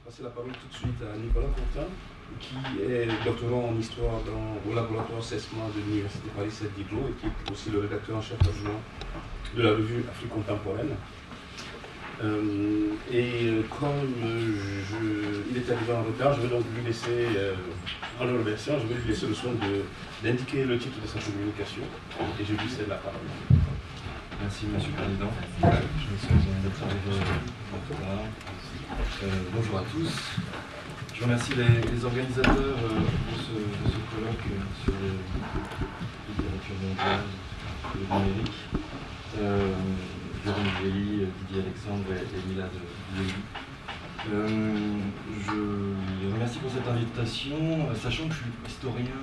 passer la parole tout de suite à Nicolas Courtin, qui est doctorant en histoire au laboratoire CESMA de l'Université Paris 7 Diderot et qui est aussi le rédacteur en chef adjoint de la revue Afrique contemporaine. Comme il est arrivé en retard, je vais donc lui laisser, en le remerciant, je vais lui laisser le soin d'indiquer le titre de sa communication et je lui cède la parole. Merci Monsieur le Président. Je me souviens d'être arrivé en retard. Bonjour à tous. Je remercie les organisateurs de ce colloque sur les littératures mondiales et le numérique. Jérôme Véli, Didier Alexandre et Milad Lévy. Je les remercie pour cette invitation, sachant que je suis historien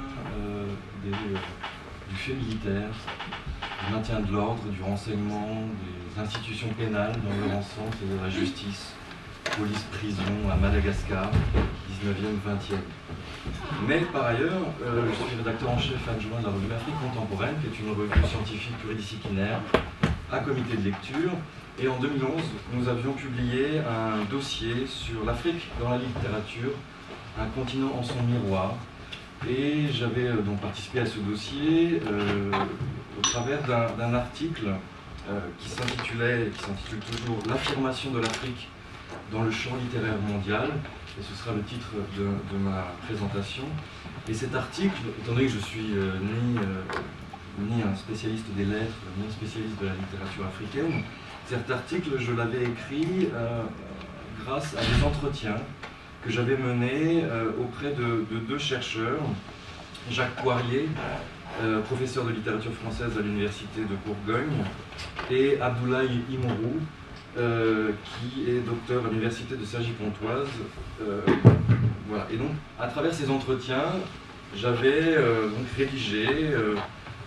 du fait militaire, du maintien de l'ordre, du renseignement, des institutions pénales dans leur ensemble et de la justice, police-prison à Madagascar, 19e, 20e. Mais par ailleurs, je suis rédacteur en chef adjoint de la revue Afrique contemporaine, qui est une revue scientifique pluridisciplinaire à comité de lecture. Et en 2011, nous avions publié un dossier sur l'Afrique dans la littérature, un continent en son miroir. Et j'avais donc participé à ce dossier au travers d'un article qui s'intitule toujours « L'affirmation de l'Afrique dans le champ littéraire mondial », et ce sera le titre de ma présentation. Et cet article, étant donné que je suis ni un spécialiste des lettres, ni un spécialiste de la littérature africaine, cet article, je l'avais écrit grâce à des entretiens que j'avais menés auprès de deux chercheurs, Jacques Poirier, professeur de littérature française à l'université de Bourgogne, et Abdoulaye Imourou, qui est docteur à l'université de Cergy-Pontoise. Voilà. Et donc, à travers ces entretiens, j'avais donc rédigé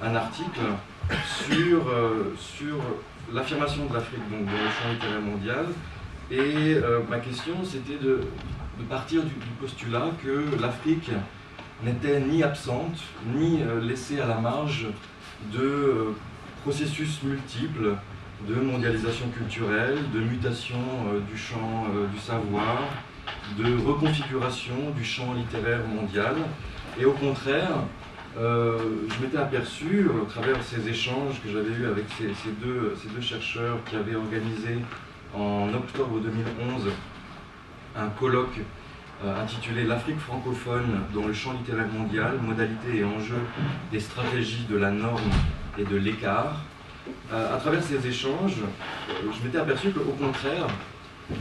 un article sur l'affirmation de l'Afrique dans le champ littéraire mondial. Et ma question, c'était de partir du postulat que l'Afrique n'était ni absente, ni laissée à la marge de processus multiples de mondialisation culturelle, de mutation du champ du savoir, de reconfiguration du champ littéraire mondial. Et au contraire, je m'étais aperçu, au travers de ces échanges que j'avais eus avec ces deux chercheurs qui avaient organisé en octobre 2011 un colloque intitulé « L'Afrique francophone dans le champ littéraire mondial, modalités et enjeux des stratégies de la norme et de l'écart ». À travers ces échanges, je m'étais aperçu qu'au contraire,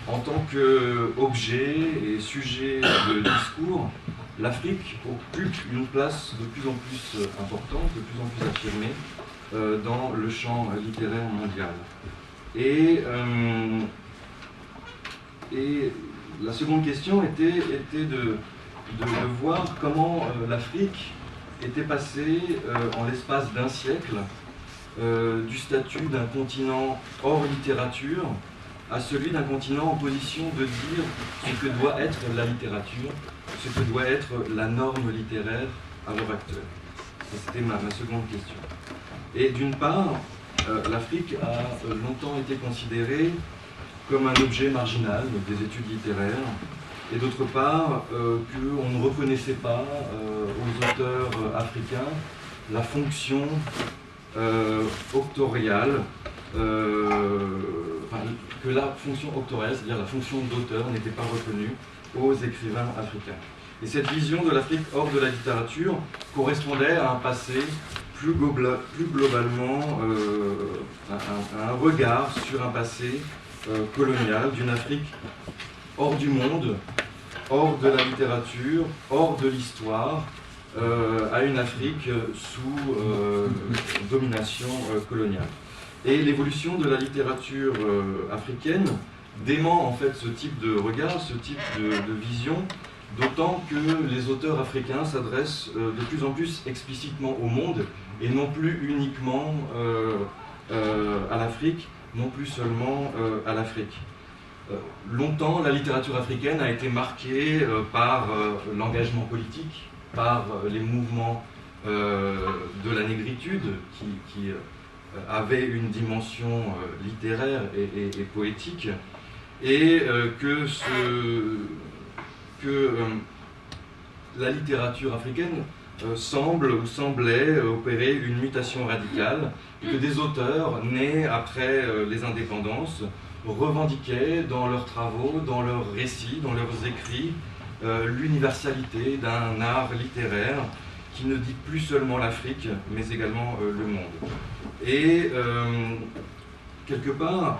en tant qu'objet et sujet de discours, l'Afrique occupe une place de plus en plus importante, de plus en plus affirmée dans le champ littéraire mondial. Et la seconde question était de voir comment l'Afrique était passée en l'espace d'un siècle du statut d'un continent hors littérature à celui d'un continent en position de dire ce que doit être la littérature, ce que doit être la norme littéraire à l'heure actuelle. C'était ma seconde question. Et d'une part, l'Afrique a longtemps été considérée comme un objet marginal des études littéraires, et d'autre part, qu'on ne reconnaissait pas aux auteurs africains la fonction octoriale, que la fonction octoriale, c'est-à-dire la fonction d'auteur, n'était pas reconnue aux écrivains africains. Et cette vision de l'Afrique hors de la littérature correspondait à un passé plus globalement, à un regard sur un passé colonial d'une Afrique hors du monde, hors de la littérature, hors de l'histoire, à une Afrique sous domination coloniale. Et l'évolution de la littérature africaine dément en fait ce type de regard, ce type de vision, d'autant que les auteurs africains s'adressent de plus en plus explicitement au monde et non plus uniquement à l'Afrique, non plus seulement à l'Afrique. Longtemps, la littérature africaine a été marquée par l'engagement politique, par les mouvements de la négritude qui avaient une dimension littéraire et poétique, et que que la littérature africaine semblait opérer une mutation radicale, et que des auteurs nés après les indépendances revendiquaient dans leurs travaux, dans leurs récits, dans leurs écrits, l'universalité d'un art littéraire qui ne dit plus seulement l'Afrique, mais également le monde. Et quelque part,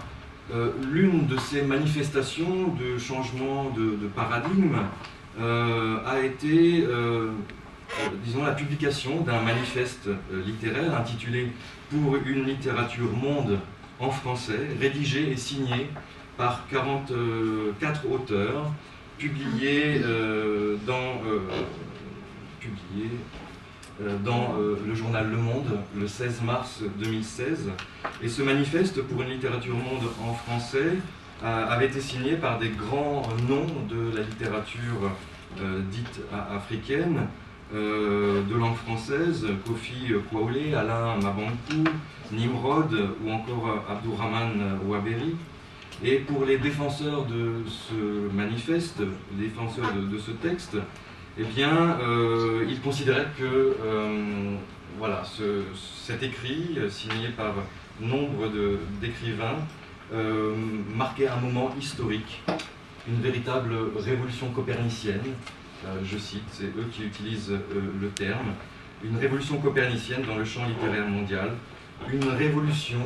l'une de ces manifestations de changement de paradigme a été, disons, la publication d'un manifeste littéraire intitulé « Pour une littérature monde » en français, rédigé et signé par 44 auteurs, publié dans le journal Le Monde le 16 mars 2016. Et ce manifeste pour une littérature monde en français avait été signé par des grands noms de la littérature dite africaine, de langue française, Kofi Kwaolé, Alain Mabankou, Nimrod ou encore Abdourahmane Ouaberi. Et pour les défenseurs de ce manifeste, les défenseurs de ce texte, eh bien, ils considéraient que voilà, cet écrit, signé par nombre d'écrivains, marquait un moment historique, une véritable révolution copernicienne. Je cite, c'est eux qui utilisent le terme, une révolution copernicienne dans le champ littéraire mondial, une révolution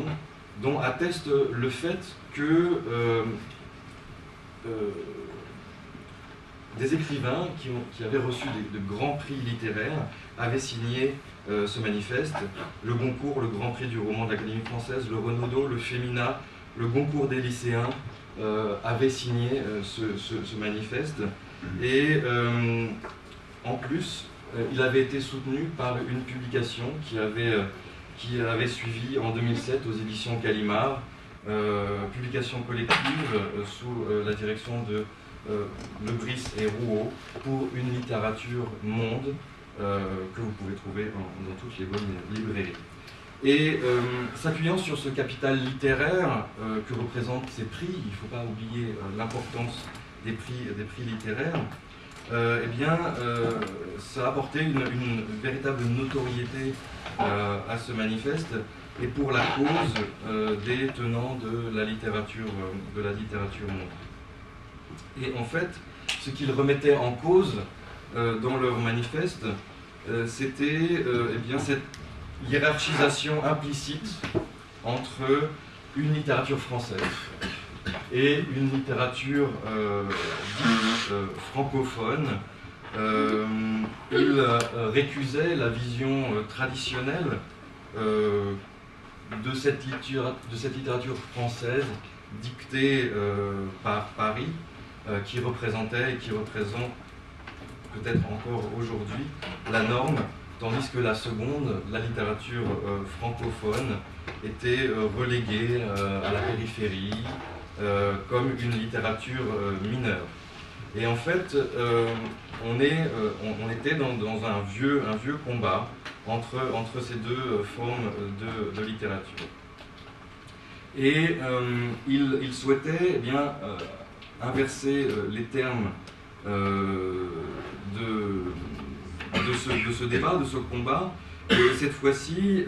dont atteste le fait que des écrivains qui avaient reçu de grands prix littéraires avaient signé ce manifeste, le Goncourt, le Grand Prix du roman de l'Académie française, le Renaudot, le Fémina, le Goncourt des lycéens avaient signé ce manifeste. Et en plus, il avait été soutenu par une publication qui avait suivi en 2007 aux éditions Gallimard, publication collective sous la direction de Lebris et Rouault, pour une littérature monde que vous pouvez trouver dans toutes les bonnes librairies. Et s'appuyant sur ce capital littéraire que représentent ces prix, il ne faut pas oublier l'importance des prix littéraires, eh bien, ça a apporté une véritable notoriété à ce manifeste et pour la cause des tenants de la littérature monde. Et en fait, ce qu'ils remettaient en cause dans leur manifeste, c'était eh bien, cette hiérarchisation implicite entre une littérature française et une littérature dite francophone. Il récusait la vision traditionnelle de cette littérature française dictée par Paris, qui représentait et qui représente peut-être encore aujourd'hui la norme, tandis que la seconde, la littérature francophone, était reléguée à la périphérie, comme une littérature mineure. Et en fait, on était dans un vieux combat entre ces deux formes de littérature. Et il souhaitait eh bien, inverser les termes de ce débat, de ce combat. Et cette fois-ci,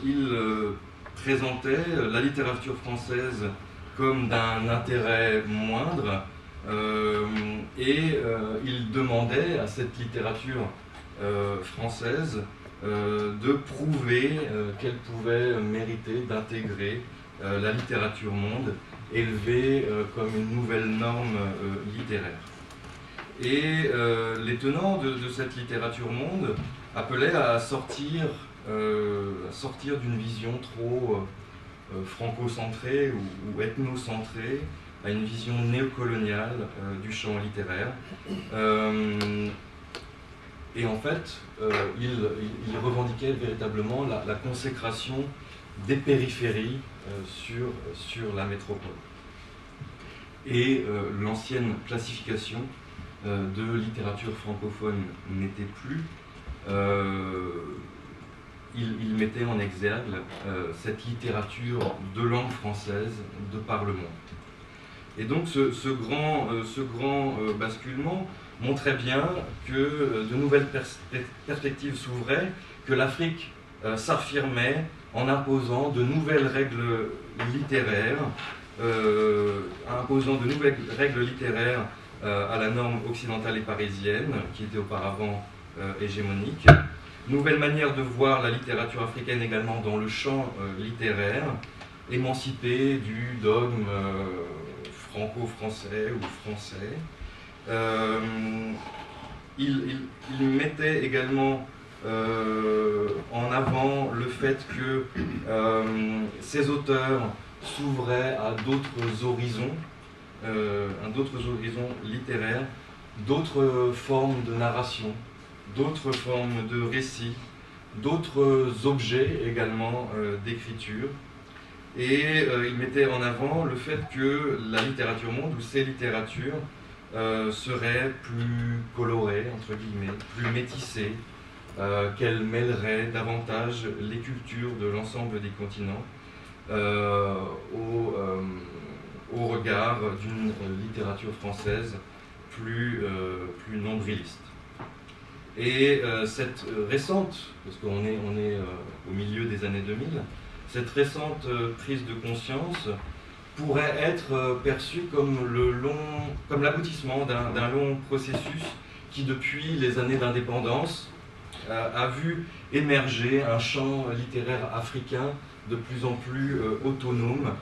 il présentait la littérature française comme d'un intérêt moindre, et il demandait à cette littérature française de prouver qu'elle pouvait mériter d'intégrer la littérature monde, élevée comme une nouvelle norme littéraire. Et les tenants de cette littérature monde appelaient à sortir d'une vision trop franco-centrée ou ethnocentrée, à une vision néocoloniale du champ littéraire. Et en fait, il revendiquait véritablement la consécration des périphéries sur la métropole. Et l'ancienne classification de littérature francophone n'était plus. Il mettait en exergue cette littérature de langue française de par le monde. Et donc ce grand basculement montrait bien que de nouvelles perspectives s'ouvraient, que l'Afrique s'affirmait en imposant de nouvelles règles littéraires, à la norme occidentale et parisienne, qui était auparavant hégémonique. Nouvelle manière de voir la littérature africaine également dans le champ littéraire, émancipée du dogme franco-français ou français. Il mettait également en avant le fait que ces auteurs s'ouvraient à d'autres horizons littéraires, d'autres formes de narration, d'autres formes de récits, d'autres objets également d'écriture. Et il mettait en avant le fait que la littérature monde, ou ces littératures, seraient plus colorées, entre guillemets, plus métissées, qu'elles mêleraient davantage les cultures de l'ensemble des continents au regard d'une littérature française plus nombriliste. Et cette récente, parce qu'on est au milieu des années 2000, cette récente prise de conscience pourrait être perçue comme l'aboutissement d'un long processus qui, depuis les années d'indépendance, a vu émerger un champ littéraire africain de plus en plus autonome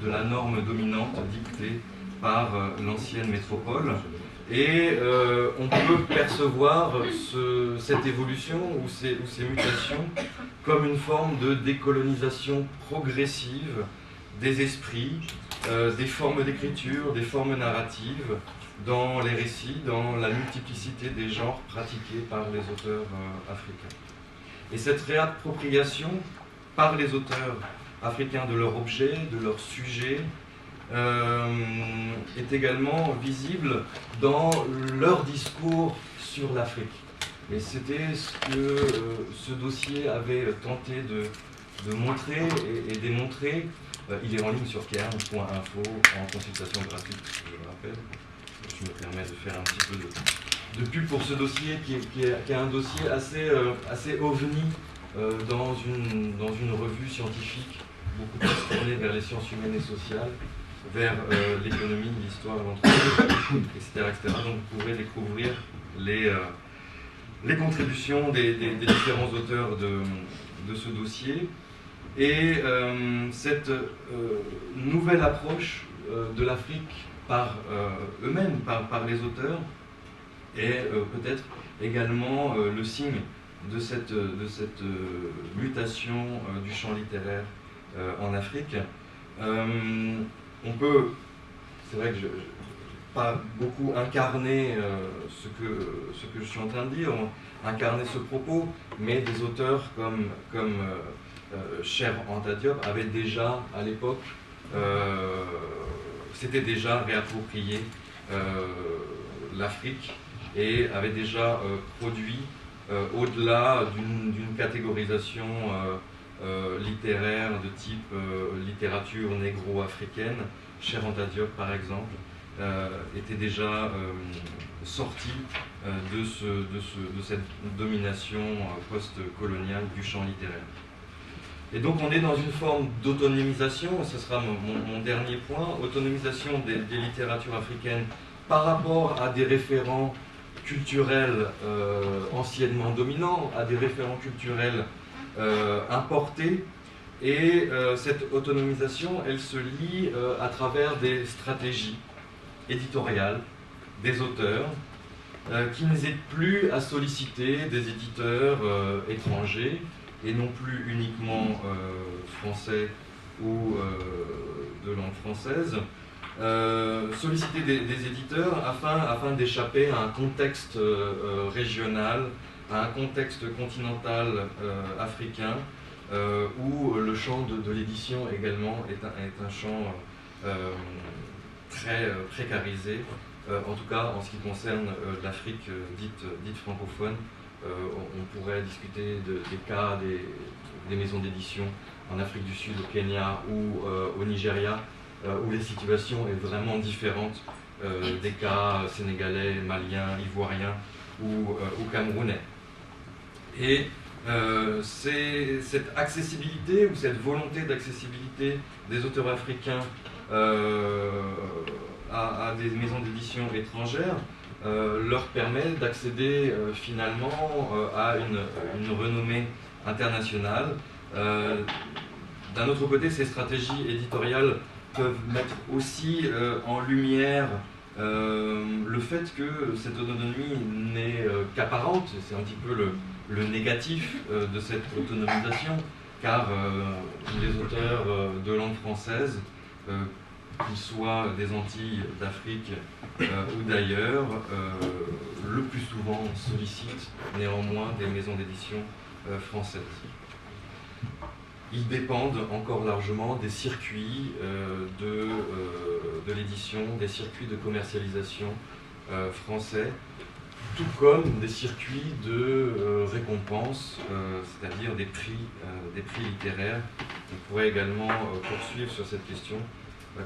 de la norme dominante dictée par l'ancienne métropole. Et on peut percevoir cette évolution ou ces mutations comme une forme de décolonisation progressive des esprits, des formes d'écriture, des formes narratives, dans les récits, dans la multiplicité des genres pratiqués par les auteurs africains. Et cette réappropriation par les auteurs africains de leur objet, de leur sujet, est également visible dans leur discours sur l'Afrique. Et c'était ce que ce dossier avait tenté de montrer et démontrer. Il est en ligne sur cairn.info en consultation gratuite, je le rappelle. Je me permets de faire un petit peu de pub pour ce dossier qui est un dossier assez ovni dans une revue scientifique, beaucoup plus tournée vers les sciences humaines et sociales, vers l'économie, l'histoire, l'entreprise, etc. Donc vous pourrez découvrir les contributions des différents auteurs de ce dossier. Et cette nouvelle approche de l'Afrique par eux-mêmes, par les auteurs, est peut-être également le signe de cette mutation du champ littéraire en Afrique. On peut, c'est vrai que je n'ai pas beaucoup incarné ce que je suis en train de dire, incarné ce propos, mais des auteurs comme Cher Anta Diop avaient déjà, à l'époque, s'étaient déjà réapproprié l'Afrique et avaient déjà produit, au-delà d'une catégorisation littéraire de type littérature négro-africaine, Cher Anta Diop par exemple, était déjà sorti de cette domination post-coloniale du champ littéraire. Et donc on est dans une forme d'autonomisation, ce sera mon dernier point, autonomisation des littératures africaines par rapport à des référents culturels anciennement dominants, à des référents culturels importés. Et cette autonomisation, elle se lie à travers des stratégies éditoriales des auteurs qui n'hésitent plus à solliciter des éditeurs étrangers et non plus uniquement français ou de langue française, solliciter des éditeurs afin d'échapper à un contexte régional, à un contexte continental africain, où le champ de l'édition également est un champ très précarisé, en tout cas en ce qui concerne l'Afrique dite francophone. On pourrait discuter des cas des maisons d'édition en Afrique du Sud, au Kenya ou au Nigeria, où la situation est vraiment différente des cas sénégalais, maliens, ivoiriens ou camerounais. Et c'est cette accessibilité ou cette volonté d'accessibilité des auteurs africains à des maisons d'édition étrangères leur permet d'accéder finalement à une renommée internationale. D'un autre côté, ces stratégies éditoriales peuvent mettre aussi en lumière le fait que cette autonomie n'est qu'apparente. C'est un petit peu le négatif de cette autonomisation, car les auteurs de langue française, qu'ils soient des Antilles, d'Afrique ou d'ailleurs, le plus souvent sollicitent néanmoins des maisons d'édition françaises. Ils dépendent encore largement des circuits de l'édition, des circuits de commercialisation français, tout comme des circuits de récompense, c'est-à-dire des prix littéraires. On pourrait également poursuivre sur cette question,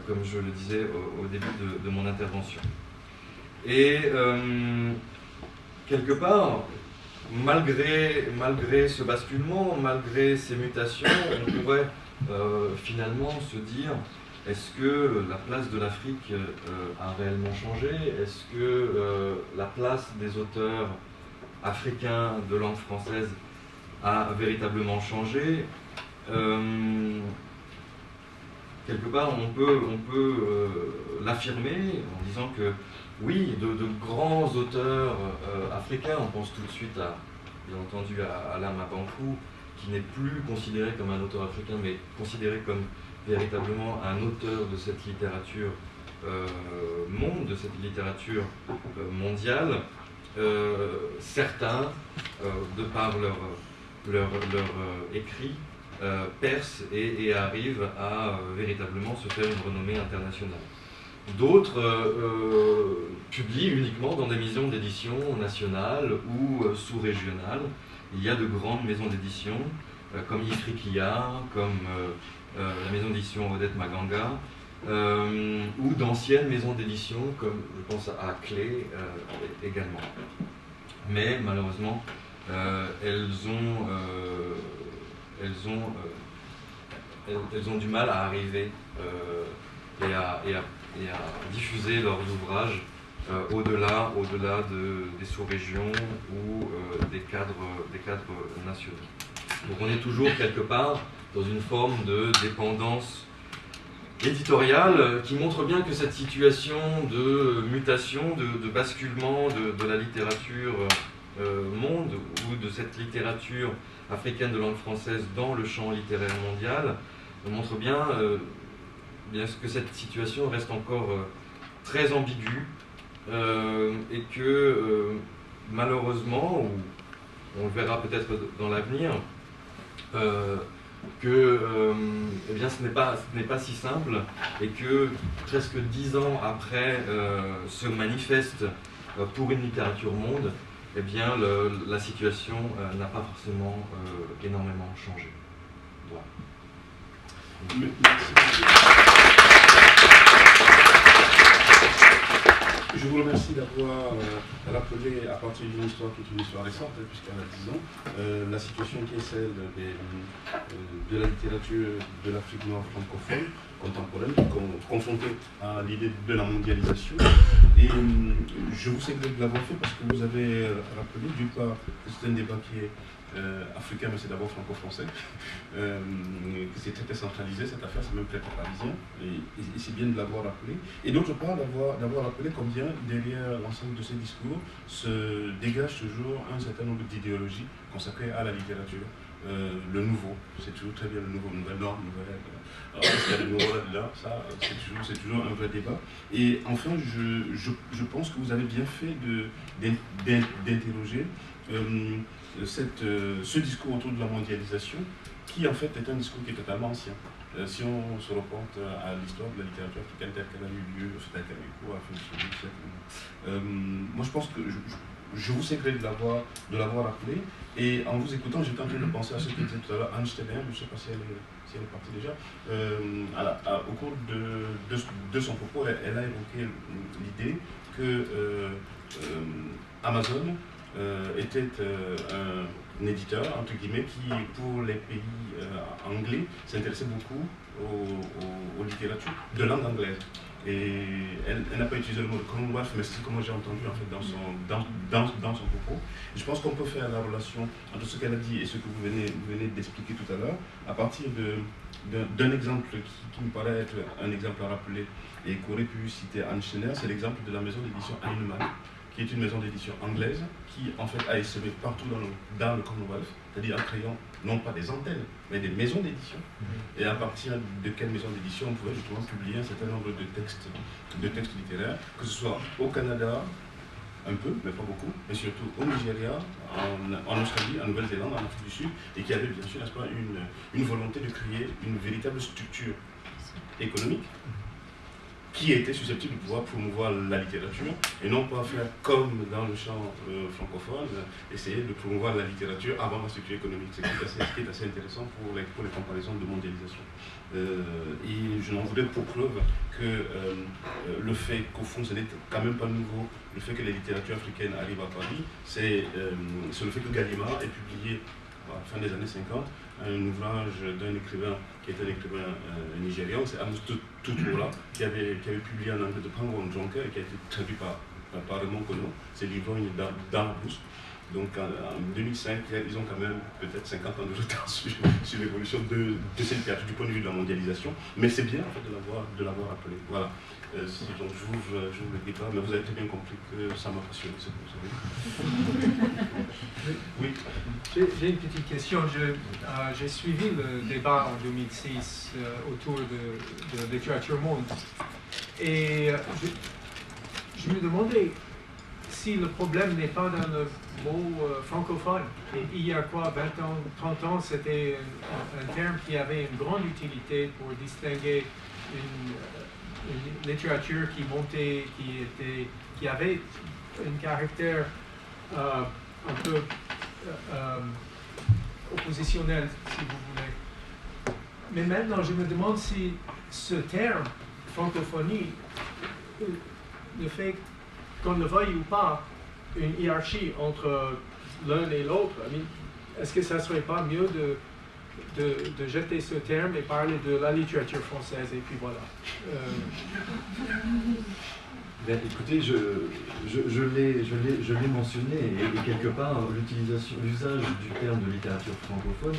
comme je le disais au début de mon intervention. Et quelque part, malgré ce basculement, malgré ces mutations, on pourrait finalement se dire, est-ce que la place de l'Afrique a réellement changé? Est-ce que la place des auteurs africains de langue française a véritablement changé? Quelque part, on peut l'affirmer en disant que oui, de grands auteurs africains, on pense tout de suite bien entendu à Alain Mabankou, qui n'est plus considéré comme un auteur africain, mais considéré comme véritablement un auteur de cette littérature de cette littérature mondiale. Certains, de par leur écrit, percent et arrivent à véritablement se faire une renommée internationale. D'autres publient uniquement dans des maisons d'édition nationales ou sous-régionales. Il y a de grandes maisons d'édition comme Ifriqiya, comme la maison d'édition Odette Maganga, ou d'anciennes maisons d'édition comme, je pense à Clé également. Mais malheureusement, elles ont du mal à arriver et à diffuser leurs ouvrages au-delà des sous-régions ou des cadres nationaux. Donc on est toujours quelque part dans une forme de dépendance éditoriale qui montre bien que cette situation de mutation, de basculement de la littérature monde ou de cette littérature africaine de langue française dans le champ littéraire mondial montre bien que cette situation reste encore très ambiguë et que malheureusement, ou on le verra peut-être dans l'avenir, que eh bien, ce n'est pas si simple et que presque 10 ans après ce manifeste pour une littérature monde, eh bien, la situation n'a pas forcément énormément changé. Voilà. Je vous remercie d'avoir rappelé, à partir d'une histoire qui est une histoire récente, puisqu'elle a 10 ans, la situation qui est celle de la littérature de l'Afrique noire francophone contemporaine, confrontée à l'idée de la mondialisation. Et je vous salue de l'avoir fait parce que vous avez rappelé, d'une part, que c'est un débat qui est africain, mais c'est d'abord franco-français, que c'est très centralisé cette affaire, c'est même très parisien, et c'est bien de l'avoir rappelé. Et d'autre part, d'avoir rappelé combien derrière l'ensemble de ces discours se dégage toujours un certain nombre d'idéologies consacrées à la littérature. Le nouveau, c'est toujours très bien le nouveau, nouvelle norme, nouvelle règle. Alors, est-ce qu'il y a de nouveau là-dedans? Ça, c'est toujours un vrai débat. Et enfin, je pense que vous avez bien fait d'interroger ce discours autour de la mondialisation, qui en fait est un discours qui est totalement ancien. Si on se reporte à l'histoire de la littérature africaine telle qu'elle a eu lieu, telle qu'elle a eu cours à la fin du XVIIe siècle, moi je pense que je vous sais gré de l'avoir appelé. Et en vous écoutant, j'étais en train de penser à ce que disait tout à l'heure Anne Steiner, je ne sais pas si elle est partie déjà. Au cours de son propos, elle a évoqué l'idée que Amazon était un éditeur, entre guillemets, qui, pour les pays anglais, s'intéressait beaucoup aux littératures de langue anglaise. Et elle n'a pas utilisé le mot Commonwealth, mais c'est comment j'ai entendu en fait dans son propos. Et je pense qu'on peut faire la relation entre ce qu'elle a dit et ce que vous venez d'expliquer tout à l'heure, à partir d'un exemple qui me paraît être un exemple à rappeler et qu'aurait pu citer Anne Steiner, c'est l'exemple de la maison d'édition Heinemann, qui est une maison d'édition anglaise qui en fait a essaimé partout dans le Commonwealth, c'est-à-dire en créant non pas des antennes, mais des maisons d'édition. Et à partir de quelle maison d'édition on pouvait justement publier un certain nombre de textes littéraires, que ce soit au Canada, un peu, mais pas beaucoup, mais surtout au Nigeria, en Australie, en Nouvelle-Zélande, en Afrique du Sud, et qui avait bien sûr, n'est-ce pas, une volonté de créer une véritable structure économique qui était susceptible de pouvoir promouvoir la littérature et non pas faire comme dans le champ francophone, essayer de promouvoir la littérature avant la structure économique, ce qui est assez intéressant pour les comparaisons de mondialisation. Et je n'en voudrais pour preuve que le fait qu'au fond ce n'est quand même pas nouveau, le fait que les littératures africaines arrivent à Paris, c'est le fait que Gallimard ait publié à la fin des années 50 un ouvrage d'un écrivain qui était un écrivain nigérian, c'est Amos Tutuola, qui avait publié en anglais de Penguin Jonker et qui a été traduit par Raymond Queneau, c'est l'ivrogne dans la brousse. Donc en 2005, ils ont quand même peut-être 50 ans de retard sur l'évolution de cette littérature du point de vue de la mondialisation, mais c'est bien en fait de l'avoir appelé. Voilà. Donc je vous le dis pas, mais vous avez très bien compris que ça m'a passionné, c'est pour ça. Oui. J'ai une petite question. J'ai suivi le débat en 2006 autour de la littérature monde. Et je me demandais si le problème n'est pas dans le mot francophone. Et il y a quoi, 20 ans, 30 ans, c'était un terme qui avait une grande utilité pour distinguer une littérature qui montait, qui avait un caractère un peu oppositionnel, si vous voulez. Mais maintenant, je me demande si ce terme, francophonie, le fait qu'on le veuille ou pas, une hiérarchie entre l'un et l'autre, est-ce que ça ne serait pas mieux de jeter ce terme et parler de la littérature française, et puis voilà. Bien, écoutez, je l'ai mentionné, et quelque part, l'usage du terme de littérature francophone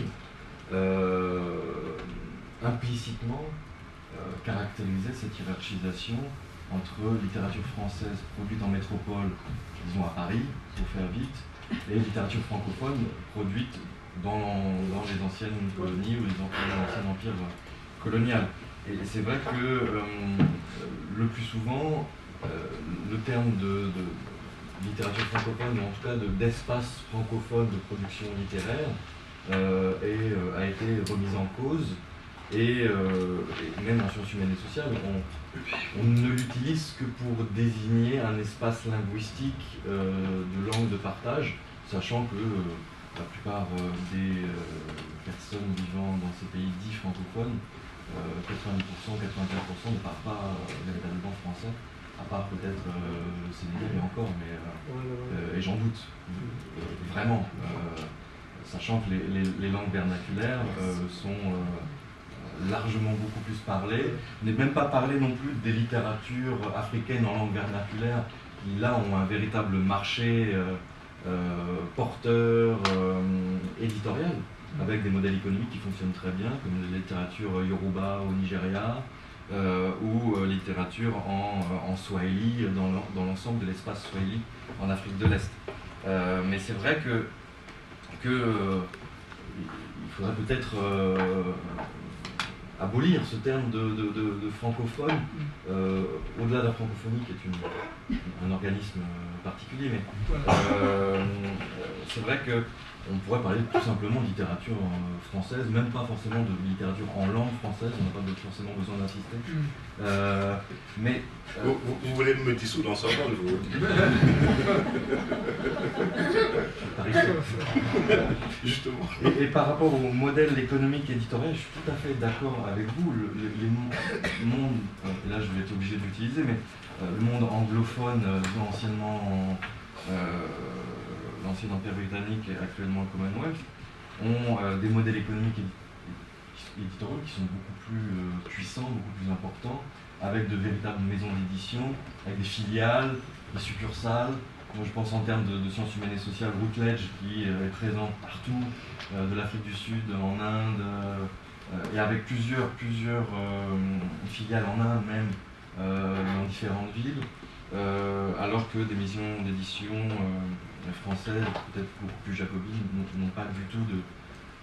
implicitement caractérisait cette hiérarchisation entre littérature française produite en métropole, disons à Paris, pour faire vite, et littérature francophone produite dans les anciennes colonies ou l'ancien empire colonial. Et c'est vrai que le plus souvent, le terme de littérature francophone, ou en tout cas d'espace francophone de production littéraire, a été remis en cause, et même en sciences humaines et sociales, on ne l'utilise que pour désigner un espace linguistique de langue de partage, sachant que la plupart des personnes vivant dans ces pays dits francophones, 90%, 84% ne parlent pas véritablement français, à part peut-être le Sénégal et encore, mais et j'en doute, vraiment, sachant que les langues vernaculaires sont largement beaucoup plus parlées, n'est même pas parlé non plus des littératures africaines en langue vernaculaire, qui là ont un véritable marché porteur, éditorial, avec des modèles économiques qui fonctionnent très bien, comme la littérature yoruba au Nigeria, ou littérature en swahili dans l'ensemble de l'espace swahili en Afrique de l'Est. Mais c'est vrai que il faudrait peut-être abolir ce terme de francophone, au-delà de la francophonie qui est un organisme particulier, mais c'est vrai qu'on pourrait parler tout simplement de littérature française, même pas forcément de littérature en langue française, on n'a pas forcément besoin d'insister. Mais Vous voulez me dissoudre en Sorbonne, vous? Justement. Et par rapport au modèle économique éditorial, je suis tout à fait d'accord avec vous. Les mondes, et là je vais être obligé de l'utiliser, mais le monde anglophone, anciennement l'ancien empire britannique et actuellement le Commonwealth, ont des modèles économiques éditoriaux qui sont beaucoup plus puissants, beaucoup plus importants, avec de véritables maisons d'édition, avec des filiales, des succursales. Moi je pense en termes de sciences humaines et sociales, Routledge qui est présent partout, de l'Afrique du Sud, en Inde, et avec plusieurs filiales en Inde même, dans différentes villes, alors que des maisons d'édition françaises, peut-être beaucoup plus jacobines, n'ont pas du tout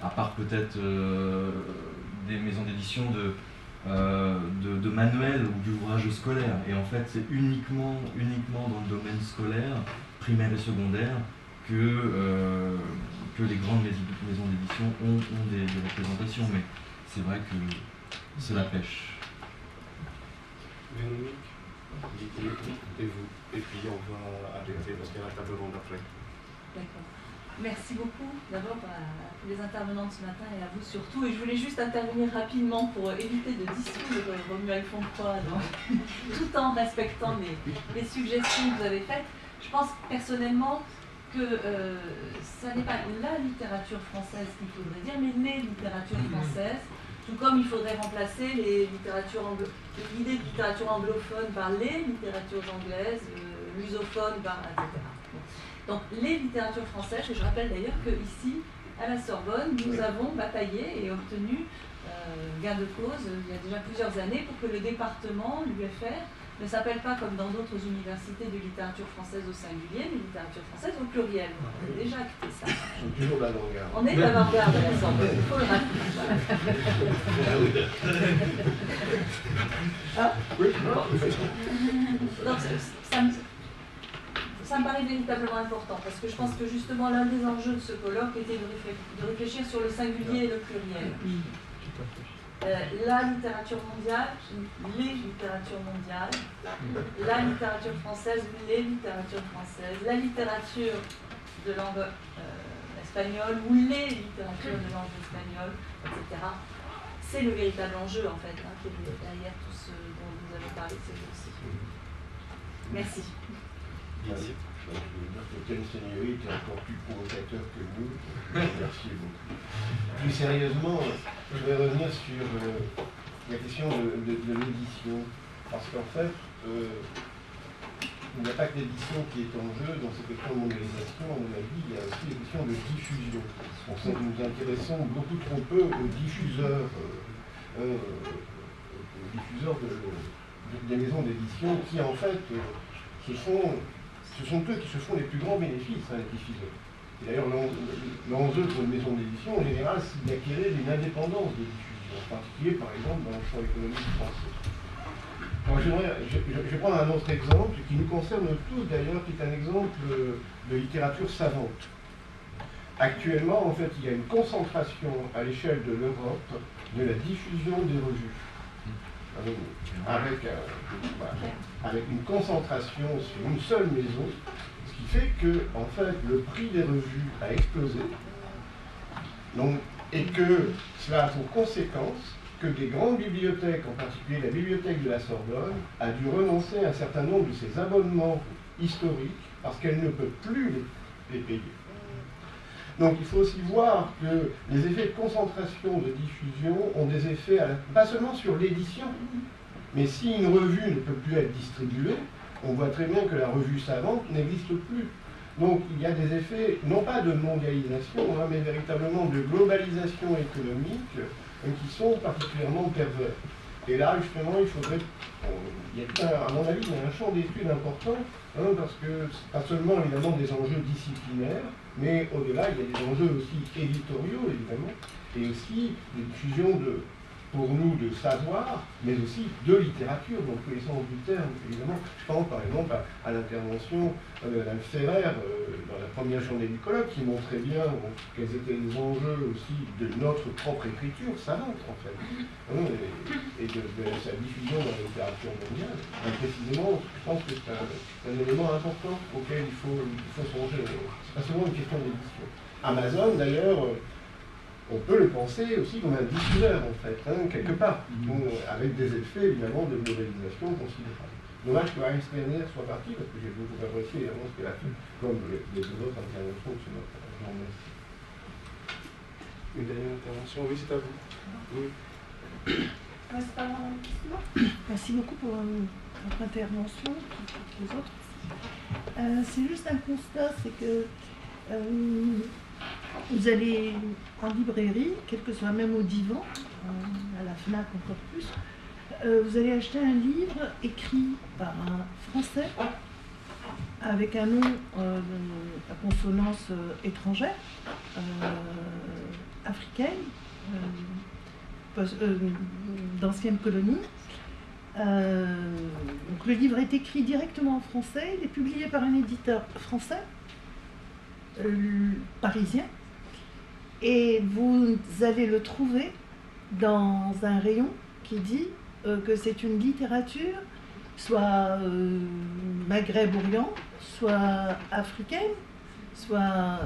à part peut-être des maisons d'édition de manuels ou d'ouvrages scolaires. Et en fait, c'est uniquement dans le domaine scolaire, primaire et secondaire, que les grandes maisons d'édition ont des représentations. Mais c'est vrai que c'est la pêche. Véronique, et vous. Et puis on va arrêter parce qu'il y a la table ronde après. D'accord. Merci beaucoup d'abord à tous les intervenants de ce matin et à vous surtout. Et je voulais juste intervenir rapidement pour éviter de dissoudre Romuald Fonfroy tout en respectant les suggestions que vous avez faites. Je pense personnellement que ça n'est pas la littérature française qu'il faudrait dire, mais les littératures françaises. Tout comme il faudrait remplacer l'idée de littérature anglophone par les littératures anglaises, lusophones par etc. Donc les littératures françaises, et je rappelle d'ailleurs qu'ici, à la Sorbonne, nous avons bataillé et obtenu gain de cause il y a déjà plusieurs années pour que le département, l'UFR, ne s'appelle pas comme dans d'autres universités de littérature française au singulier, mais littérature française au pluriel. On a déjà acté ça. On est toujours l'avant-garde. On est l'avant-garde à la Sorbonne, il faut le rappeler. Donc, ça me paraît véritablement important, parce que je pense que justement l'un des enjeux de ce colloque était de réfléchir sur le singulier et le pluriel. La littérature mondiale, les littératures mondiales, la littérature française, les littératures françaises, la littérature de langue espagnole ou les littératures de langue espagnole, etc. C'est le véritable enjeu en fait, qui est derrière tout ce dont vous avez parlé ces jours-ci. Merci. Merci. Je veux dire que Ken Seigneury était encore plus provocateur que nous. Merci beaucoup. Plus sérieusement, je vais revenir sur la question de l'édition. Parce qu'en fait, il n'y a pas que l'édition qui est en jeu dans ces questions de mondialisation, à mon avis, il y a aussi les questions de diffusion. Nous nous intéressons beaucoup trop peu aux diffuseurs, des maisons d'édition qui, en fait, ce sont eux qui se font les plus grands bénéfices, les diffuseurs. Et d'ailleurs, l'enjeu pour une maison d'édition, en général, c'est d'acquérir une indépendance de diffusion, en particulier, par exemple, dans le champ économique français. Alors, je vais prendre un autre exemple, qui nous concerne tous d'ailleurs, qui est un exemple de littérature savante. Actuellement, en fait, il y a une concentration à l'échelle de l'Europe de la diffusion des revues. Avec une concentration sur une seule maison, ce qui fait que, en fait, le prix des revues a explosé, et que cela a pour conséquence que des grandes bibliothèques, en particulier la bibliothèque de la Sorbonne, a dû renoncer à un certain nombre de ses abonnements historiques parce qu'elle ne peut plus les payer. Donc il faut aussi voir que les effets de concentration, de diffusion, ont des effets pas seulement sur l'édition, mais si une revue ne peut plus être distribuée, on voit très bien que la revue savante n'existe plus. Donc il y a des effets, non pas de mondialisation, mais véritablement de globalisation économique, qui sont particulièrement pervers. Et là, justement, à mon avis, il y a un champ d'études important, parce que c'est pas seulement évidemment des enjeux disciplinaires, mais au-delà, il y a des enjeux aussi éditoriaux, évidemment, et aussi des diffusions pour nous de savoir, mais aussi de littérature, dans tous les sens du terme, évidemment. Je pense par exemple à l'intervention d'Anne Ferrer dans la première journée du colloque, qui montrait bien quels étaient les enjeux aussi de notre propre écriture savante, en fait, et de sa diffusion dans la littérature mondiale. Précisément, je pense que c'est un élément important auquel il faut songer. C'est pas seulement une question d'édition. Amazon, d'ailleurs, on peut le penser aussi comme un diffuseur, en fait, quelque part, avec des effets, évidemment, de globalisation considérables. Dommage que Heinz Werner soit parti, parce que j'ai beaucoup apprécié évidemment ce qu'il a fait, comme les deux autres interventions sur notre journée. Une dernière intervention, oui, c'est à vous. Oui. Merci beaucoup pour votre intervention, pour les autres. C'est juste un constat, c'est que vous allez en librairie, quel que soit même au divan, à la FNAC encore plus, vous allez acheter un livre écrit par un Français avec un nom à consonance étrangère, africaine, d'ancienne colonie. Donc le livre est écrit directement en français, il est publié par un éditeur français, parisien, et vous allez le trouver dans un rayon qui dit que c'est une littérature soit Maghreb-Orient, soit africaine, soit...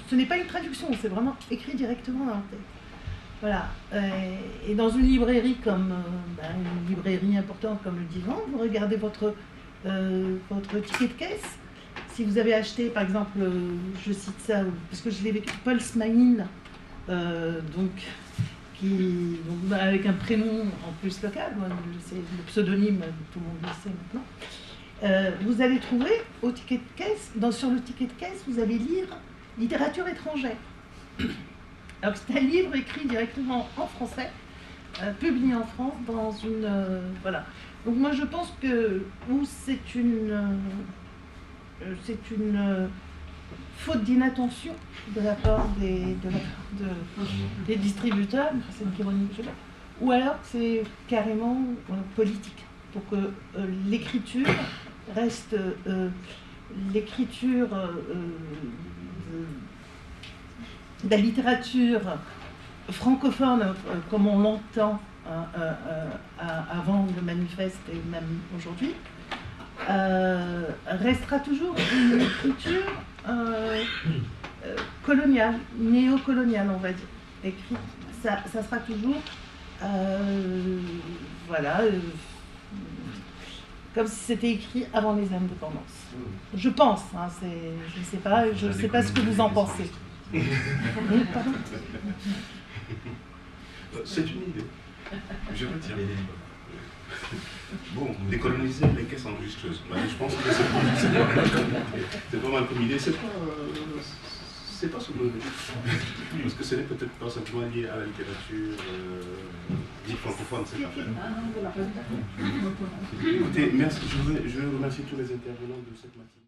Ce n'est pas une traduction, c'est vraiment écrit directement dans le texte. Voilà. Et dans une librairie comme une librairie importante comme le Divan, vous regardez votre ticket de caisse. Si vous avez acheté, par exemple, je cite ça parce que je l'ai vécu, Paul Smaïn, avec un prénom en plus local, c'est le pseudonyme, tout le monde le sait maintenant. Vous allez trouver au ticket de caisse, sur le ticket de caisse, vous allez lire littérature étrangère. Alors c'est un livre écrit directement en français, publié en France dans une... voilà. Donc moi je pense que c'est une faute d'inattention de la part des distributeurs, c'est une ironie que je fais, ou alors c'est carrément politique, pour que l'écriture reste l'écriture de la littérature francophone comme on l'entend avant le manifeste et même aujourd'hui, restera toujours une écriture coloniale, néocoloniale, on va dire. Écrit, ça sera toujours, comme si c'était écrit avant les indépendances. Je pense, je ne sais pas ce que vous en pensez. Pardon ? C'est une idée. Je retire l'idée. Bon, décoloniser les caisses enregistreuses. Je pense que c'est pas mal comme idée. C'est pas sous-donné. Parce que ce n'est peut-être pas simplement lié à la littérature dite francophone, cette affaire. Écoutez, merci. Je veux remercier tous les intervenants de cette matinée.